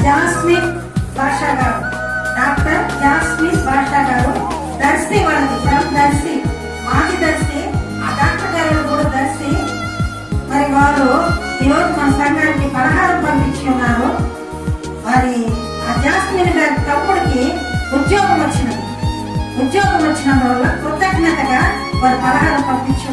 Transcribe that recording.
Jasmine భాషా గారు, doctor jasmine భాషా గారు, దర్శి వాళ్ళది ఫ్రమ్ దర్శి, మాది దర్శి, ఆ డాక్టర్ గారు కూడా దర్శి. మరి వారు ఈరోజు మన సంఘానికి పలహారం పంపించి ఉన్నారు. మరి ఆ జాస్మిన్ గారి తమ్ముడికి ఉద్యోగం వచ్చిన వల్ల కృతజ్ఞతగా వారు పలహారం పంపించి